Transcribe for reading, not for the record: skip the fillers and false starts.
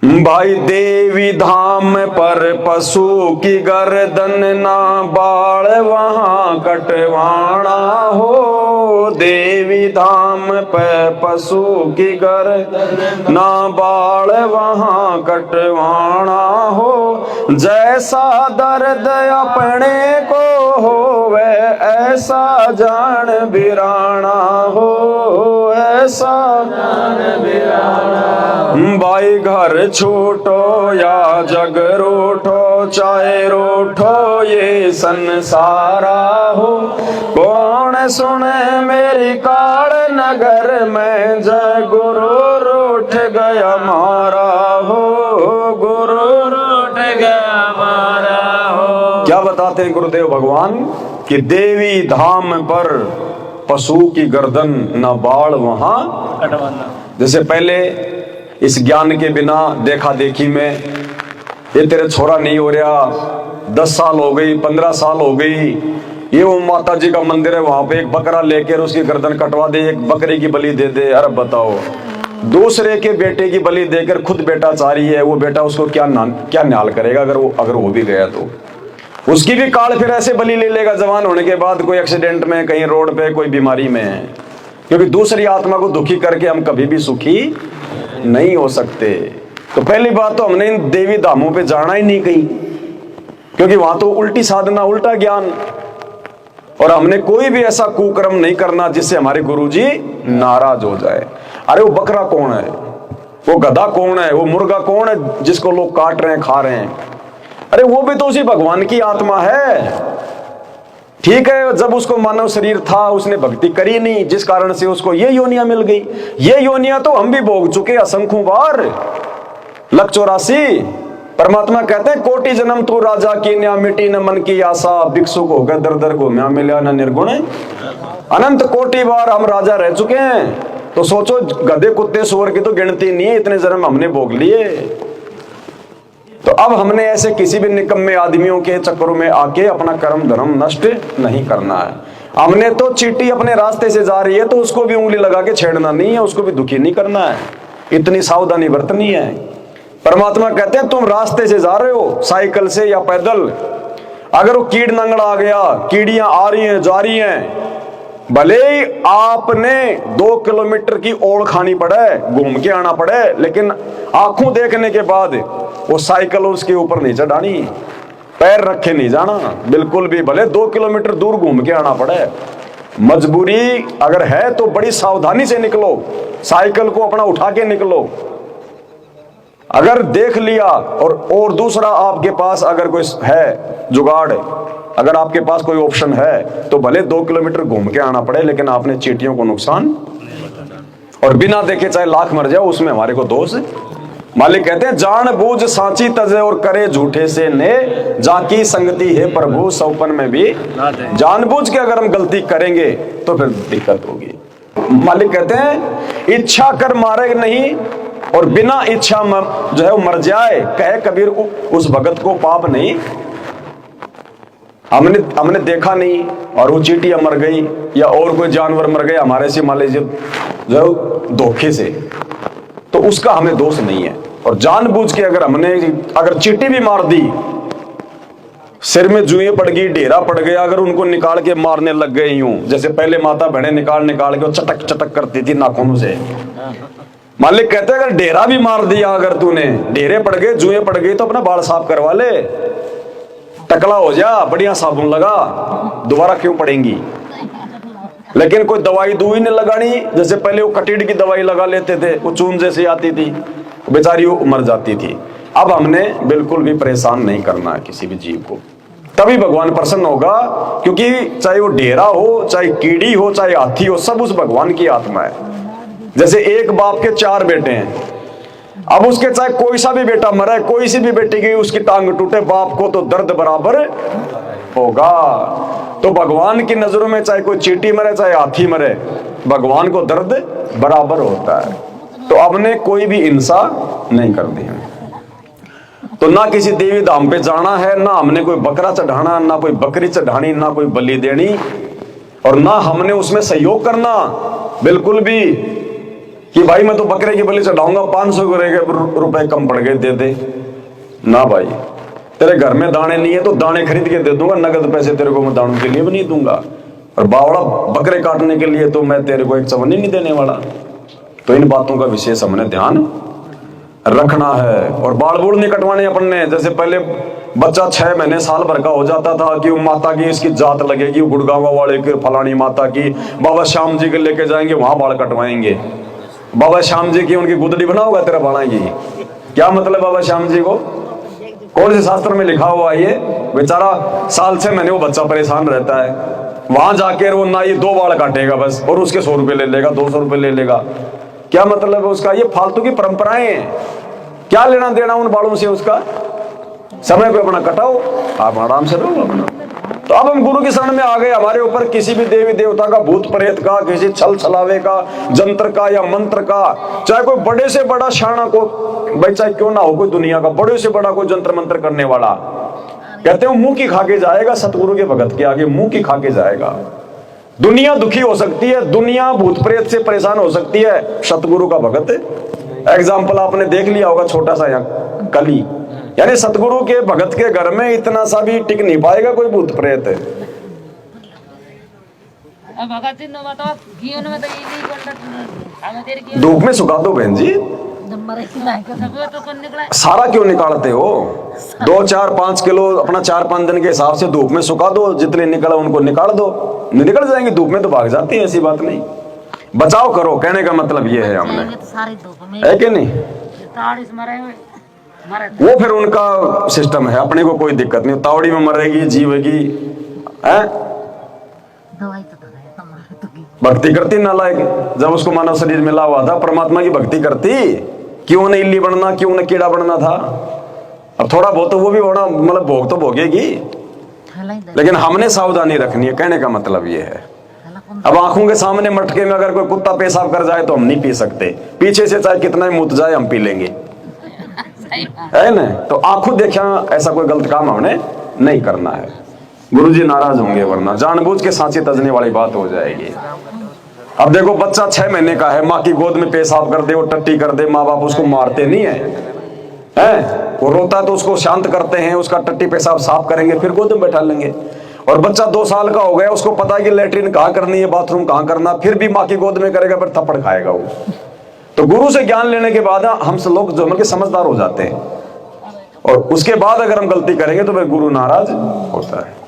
भाई देवी धाम पर पशु की गर्दन ना बाल वहां कटवाना हो। देवी धाम पर पशु की गर्दन ना बाल वहां कटवाना हो। जैसा दर्द अपने को हो वह ऐसा जान बिराना हो। ऐसा जान बिराना भाई घर छोटो या जग रोठो चाहे रोठो ये संसारा हो। कौन सुने मेरी काल नगर में जय गुरु रूठ गया मारा हो। गुरु रूठ गया मारा हो। क्या बताते हैं गुरुदेव भगवान कि देवी धाम पर पशु की गर्दन न बाढ़ वहां कटवाना। जैसे पहले इस ज्ञान के बिना देखा देखी में ये तेरे छोरा नहीं हो रहा, 10 साल हो गई, 15 साल हो गई, ये वो माता जी का मंदिर है वहां पे एक बकरा लेकर उसकी गर्दन कटवा दे, एक बकरे की बलि दे दे। अरे बताओ, दूसरे के बेटे की बलि देकर खुद बेटा चाह रही है, वो बेटा उसको क्या न्याल करेगा अगर वो भी गया तो उसकी भी काल फिर ऐसे बलि ले लेगा जवान होने के बाद, कोई एक्सीडेंट में, कहीं रोड पे, कोई बीमारी में। क्योंकि दूसरी आत्मा को दुखी करके हम कभी भी सुखी नहीं हो सकते। तो पहली बात तो हमने इन देवी धामों पे जाना ही नहीं कहीं, क्योंकि वहां तो उल्टी साधना, उल्टा ज्ञान, और हमने कोई भी ऐसा कुकर्म नहीं करना जिससे हमारे गुरुजी नाराज हो जाए। अरे वो बकरा कौन है, वो गधा कौन है, वो मुर्गा कौन है जिसको लोग काट रहे हैं, खा रहे हैं? अरे वो भी तो उसी भगवान की आत्मा है। ठीक है, जब उसको मानव शरीर था उसने भक्ति करी नहीं, जिस कारण से उसको ये योनियां मिल गई। ये योनियां तो हम भी भोग चुके असंख्यों बार, 184। परमात्मा कहते हैं कोटि जन्म तू राजा की न्या मिटी न मन की आशा। भिक्षुक होकर दर दर घूम्या मिला न निर्गुण। अनंत कोटि बार हम राजा रह चुके हैं। तो सोचो, गधे कुत्ते सूअर की तो गिनती नहीं है, इतने जन्म हमने भोग लिए। तो अब हमने ऐसे किसी भी निकम्मे आदमियों के चक्करों में आके अपना कर्म धर्म नष्ट नहीं करना है। हमने तो चींटी अपने रास्ते से जा रही है तो उसको भी उंगली लगा के छेड़ना नहीं है, उसको भी दुखी नहीं करना है, इतनी सावधानी बरतनी है। परमात्मा कहते हैं तुम रास्ते से जा रहे हो, साइकिल से या पैदल, अगर वो कीड़ नंगड़ा आ गया, कीड़ियां आ रही हैं जा रही हैं, भले ही आपने 2 किलोमीटर की ओड़ खानी पड़े, घूम के आना पड़े, लेकिन आंखों देखने के बाद वो साइकिल उसके ऊपर नहीं चढ़ानी, पैर रखे नहीं जाना बिल्कुल भी, भले 2 किलोमीटर दूर घूम के आना पड़े। मजबूरी अगर है तो बड़ी सावधानी से निकलो, साइकिल को अपना उठा के निकलो। अगर देख लिया और दूसरा आपके पास अगर कोई है जुगाड़, अगर आपके पास कोई ऑप्शन है तो भले 2 किलोमीटर घूम के आना पड़े, लेकिन आपने चींटियों को नुकसान, और बिना देखे चाहे लाख मर जाओ उसमें हमारे को दोष। मालिक कहते हैं जान बूझ सांची तजे और करे झूठे से ने, जाकी संगति है प्रभु सौपन में भी। जानबूझ के अगर हम गलती करेंगे तो फिर दिक्कत होगी। मालिक कहते हैं इच्छा कर मारे नहीं, और बिना इच्छा जो है वो मर जाए, कहे कबीर उस भगत को पाप नहीं। हमने देखा नहीं और वो चींटियां मर गई या और कोई जानवर मर गए हमारे से, मान लीजिए जो धोखे से, तो उसका हमें दोष नहीं है। और जानबूझ के अगर चींटी भी मार दी, सिर में जुएं पड़ गई, ढेरा पड़ गया, अगर उनको निकाल के मारने लग गए यूं, जैसे पहले माता बहने निकाल के चटक चटक करती थी नाखूनों से, मालिक कहते हैं अगर ढेरा भी मार दिया, अगर तूने ढेरे पड़ गए, जुएं पड़ गई, तो अपना बाल साफ करवा ले, टकला हो जा, बढ़िया साबुन लगा, दोबारा क्यों पड़ेंगी। लेकिन कोई दवाई दूई नहीं लगानी, जैसे पहले वो कटीड़ की दवाई लगा लेते थे, वो चून जैसी आती थी, बेचारी वो मर जाती थी। अब हमने बिल्कुल भी परेशान नहीं करना है किसी भी जीव को, तभी भगवान प्रसन्न होगा। क्योंकि चाहे वो ढेरा हो, चाहे कीड़ी हो, चाहे हाथी हो, सब उस भगवान की आत्मा है। जैसे एक बाप के 4 बेटे हैं, अब उसके चाहे कोई सा भी बेटा मरे, कोई सी भी बेटी की उसकी टांग टूटे, बाप को तो दर्द बराबर होगा। तो भगवान की नजरों में चाहे कोई चींटी मरे, चाहे हाथी मरे, भगवान को दर्द बराबर होता है। तो हमने कोई भी हिंसा नहीं करनी है। तो ना किसी देवी धाम पे जाना है, ना हमने कोई बकरा चढ़ाना, ना कोई बकरी चढ़ानी, ना कोई बलि देनी, और ना हमने उसमें सहयोग करना बिल्कुल भी। कि भाई मैं तो बकरे की बलि चढ़ाऊंगा, 500 रुपए कम पड़ गए, दे दे ना भाई। तेरे घर में दाने नहीं है तो दाने खरीद के दे दूंगा, नगद पैसे तेरे को मैं दानों के लिए भी नहीं दूंगा, और बावड़ा बकरे काटने के लिए तो मैं तेरे को एक चवन्नी नहीं देने वाला। तो इन बातों का विशेष हमने ध्यान रखना है। और बाल बूढ़ नहीं कटवाने अपन ने। जैसे पहले बच्चा 6 महीने साल भर का हो जाता था कि वो माता की इसकी जात लगेगी, गुड़गांव वाले के फलानी माता की, बाबा श्याम जी के लेके जाएंगे, वहां बाल कटवाएंगे। बाबा श्याम जी की उनकी गुदड़ी बनाओगा तेरा बनाएगी, क्या मतलब बाबा श्याम जी को? कौन से शास्त्र में लिखा हुआ ये? बेचारा साल 6 महीने वो बच्चा परेशान रहता है, वहां जाके वो ना ये 2 बाल काटेगा बस, और उसके 100 रुपए ले लेगा, 200 रुपए ले लेगा। क्या मतलब है उसका? ये फालतू की परंपराएं हैं, क्या लेना देना उन बालों से उसका? समय पे अपना कटाओ, आप आराम से रहो अपना। तो अब हम गुरु की शरण में आ गए। हमारे ऊपर किसी भी देवी देवता का, भूत प्रेत का, किसी छल छलावे का, जंत्र का या मंत्र का, चाहे कोई बड़े से बड़ा शाना को भाई चाहे क्यों ना हो, कोई दुनिया का बड़े से बड़ा कोई जंत्र मंत्र करने वाला, कहते हैं मुंह की खा के जाएगा सतगुरु के भगत के आगे, मुंह की खा के जाएगा। दुनिया दुखी हो सकती है, दुनिया भूत प्रेत से परेशान हो सकती है, सतगुरु का भगत एग्जाम्पल आपने देख लिया होगा, छोटा सा यहाँ कली, यानी सतगुरु के भगत के घर में इतना सा भी टिक नहीं पाएगा कोई भूत प्रेत। धूप में सुखा दो बहन जी, सारा क्यों निकालते हो? 2, 4, 5 किलो अपना 4-5 दिन के हिसाब से धूप में सुखा दो, जितने निकला उनको निकाल दो, निकल जाएंगे। धूप में तो भाग जाती है, ऐसी बात नहीं। बचाव करो, कहने का मतलब ये है हमने, है कि नहीं? वो फिर उनका सिस्टम है, अपने को कोई दिक्कत नहीं। तावड़ी में मरेगी, जीवेगी, है भक्ति करती नालायक। जब उसको मानव शरीर मिला हुआ था, परमात्मा की भक्ति करती, क्यों न इल्ली बनना, क्यों न कीड़ा बनना था। अब थोड़ा बहुत तो वो भी बड़ा मतलब भोग तो भोगेगी, लेकिन हमने सावधानी रखनी है, कहने का मतलब ये है। अब आंखों के सामने मटके में अगर कोई कुत्ता पेशाब कर जाए तो हम नहीं पी सकते, पीछे से चाहे कितना ही मुत जाए हम पी लेंगे, है ना? तो आंखों देखा ऐसा कोई गलत काम हमने नहीं करना है, गुरुजी नाराज होंगे, वरना जानबूझ के सांचे तजने वाली बात हो जाएगी। अब देखो बच्चा 6 महीने का है, माँ की गोद में पेशाब कर दे, वो टट्टी कर दे, माँ बाप उसको मारते नहीं है, वो रोता है तो उसको शांत करते हैं, उसका टट्टी पेशाब साफ करेंगे, फिर गोद में बैठा लेंगे। और बच्चा 2 साल का हो गया, उसको पता है कि लेटरिन कहाँ करनी है, बाथरूम कहाँ करना, फिर भी माँ की गोद में करेगा, फिर थप्पड़ खाएगा वो। तो गुरु से ज्ञान लेने के बाद हम सब लोग जो मतलब समझदार हो जाते हैं, और उसके बाद अगर हम गलती करेंगे तो फिर गुरु नाराज होता है।